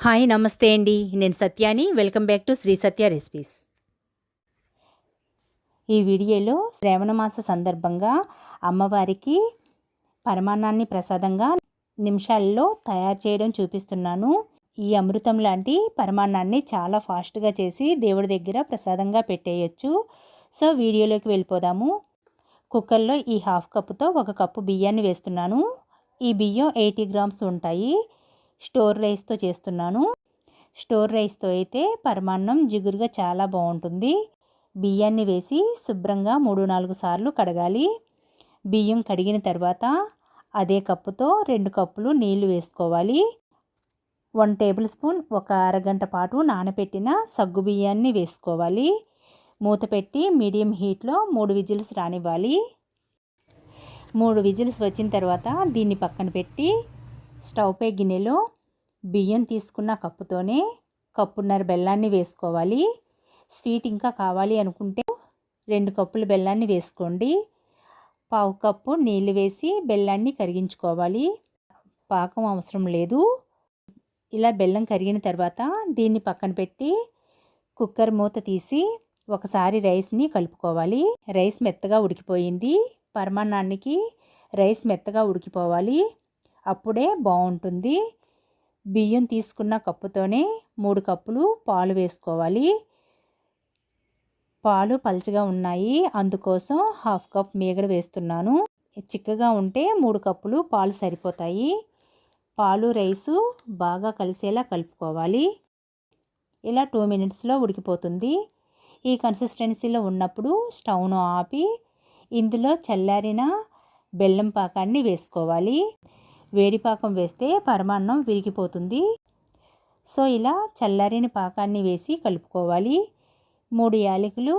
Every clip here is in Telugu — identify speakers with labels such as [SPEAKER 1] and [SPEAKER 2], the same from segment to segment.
[SPEAKER 1] హాయ్ నమస్తే అండి. నేను సత్యాని. Welcome back to Shri Satya recipes. ఈ వీడియోలో శ్రావణ మాస సందర్భంగా అమ్మవారికి పరమాన్నాన్ని ప్రసాదంగా నిమిషాల్లో తయారు చేయడం చూపిస్తున్నాను. ఈ అమృతం లాంటి పరమాన్నాన్ని చాలా ఫాస్ట్గా చేసి దేవుడి దగ్గర ప్రసాదంగా పెట్టేయచ్చు. సో వీడియోలోకి వెళ్ళిపోదాము. కుక్కర్లో ఈ హాఫ్ కప్పుతో 1 కప్పు బియ్యాన్ని వేస్తున్నాను. ఈ బియ్యం 80 గ్రామ్స్ ఉంటాయి. స్టోర్ రైస్తో చేస్తున్నాను. స్టోర్ రైస్తో అయితే పరమాన్నం జిగురుగా చాలా బాగుంటుంది. బియ్యాన్ని వేసి శుభ్రంగా 3-4 సార్లు కడగాలి. బియ్యం కడిగిన తర్వాత అదే కప్పుతో 2 కప్పులు నీళ్లు వేసుకోవాలి. 1 టేబుల్ స్పూన్ ఒక అరగంట పాటు నానబెట్టిన సగ్గు బియ్యాన్ని వేసుకోవాలి. మూత పెట్టి మీడియం హీట్లో 3 విజిల్స్ రానివ్వాలి. 3 విజిల్స్ వచ్చిన తర్వాత దీన్ని పక్కన పెట్టి స్టవ్పై గిన్నెలో బియ్యం తీసుకున్న కప్పుతోనే కప్పున్నర బెల్లాన్ని వేసుకోవాలి. స్వీట్ ఇంకా కావాలి అనుకుంటే 2 కప్పులు బెల్లాన్ని వేసుకోండి. 1/2 కప్పు నీళ్ళు వేసి బెల్లాన్ని కరిగించుకోవాలి. పాకం అవసరం లేదు. ఇలా బెల్లం కరిగిన తర్వాత దీన్ని పక్కన పెట్టి కుక్కర్ మూత తీసి ఒకసారి రైస్ని కలుపుకోవాలి. రైస్ మెత్తగా ఉడికిపోయింది. పరమాన్నానికి రైస్ మెత్తగా ఉడికిపోవాలి. అప్పుడే బాగుంటుంది. బియ్యం తీసుకున్న కప్పుతోనే 3 కప్పులు పాలు వేసుకోవాలి. పాలు పల్చగా ఉన్నాయి, అందుకోసం 1/2 కప్ మీగడ వేస్తున్నాను. చిక్కగా ఉంటే 3 కప్పులు పాలు సరిపోతాయి. పాలు రైసు బాగా కలిసేలా కలుపుకోవాలి. ఇలా 2 మినిట్స్లో ఉడికిపోతుంది. ఈ కన్సిస్టెన్సీలో ఉన్నప్పుడు స్టవ్ను ఆపి ఇందులో చల్లారిన బెల్లం పాకాన్ని వేసుకోవాలి. వేడి పాకం వేస్తే పరమాన్నం విరిగిపోతుంది. సో ఇలా చల్లారిన పాకాన్ని వేసి కలుపుకోవాలి. 3 యాలకులు,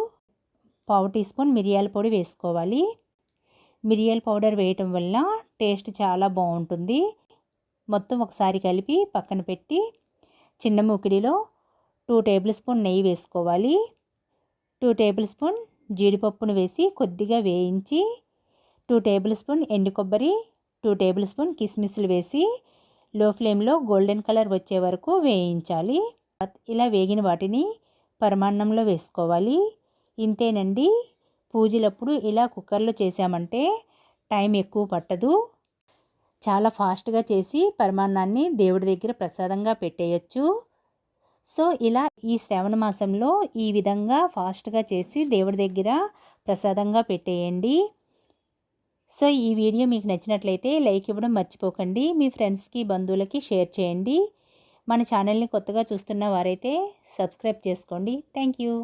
[SPEAKER 1] 1/2 టీ స్పూన్ మిరియాల పొడి వేసుకోవాలి. మిరియాల పౌడర్ వేయటం వల్ల టేస్ట్ చాలా బాగుంటుంది. మొత్తం ఒకసారి కలిపి పక్కన పెట్టి చిన్న మూకిడిలో 2 టేబుల్ స్పూన్ నెయ్యి వేసుకోవాలి. 2 టేబుల్ స్పూన్ జీడిపప్పును వేసి కొద్దిగా వేయించి 2 టేబుల్ స్పూన్ ఎండు కొబ్బరి, 2 టేబుల్ స్పూన్ కిస్మిస్లు వేసి లో ఫ్లేమ్లో గోల్డెన్ కలర్ వచ్చే వరకు వేయించాలి. ఇలా వేగిన వాటిని పరమాన్నంలో వేసుకోవాలి. ఇంతేనండి. పూజలప్పుడు ఇలా కుక్కర్లో చేసామంటే టైం ఎక్కువ పట్టదు. చాలా ఫాస్ట్గా చేసి పరమాన్నాన్ని దేవుడి దగ్గర ప్రసాదంగా పెట్టేయచ్చు. సో ఇలా ఈ శ్రావణ మాసంలో ఈ విధంగా ఫాస్ట్గా చేసి దేవుడి దగ్గర ప్రసాదంగా పెట్టేయండి. సో ఈ వీడియో మీకు నచ్చినట్లయితే లైక్ ఇవ్వడం మర్చిపోకండి. మీ ఫ్రెండ్స్కి, బంధువులకి షేర్ చేయండి. మన ఛానల్ని కొత్తగా చూస్తున్న వారైతే సబ్స్క్రైబ్ చేసుకోండి. Thank you.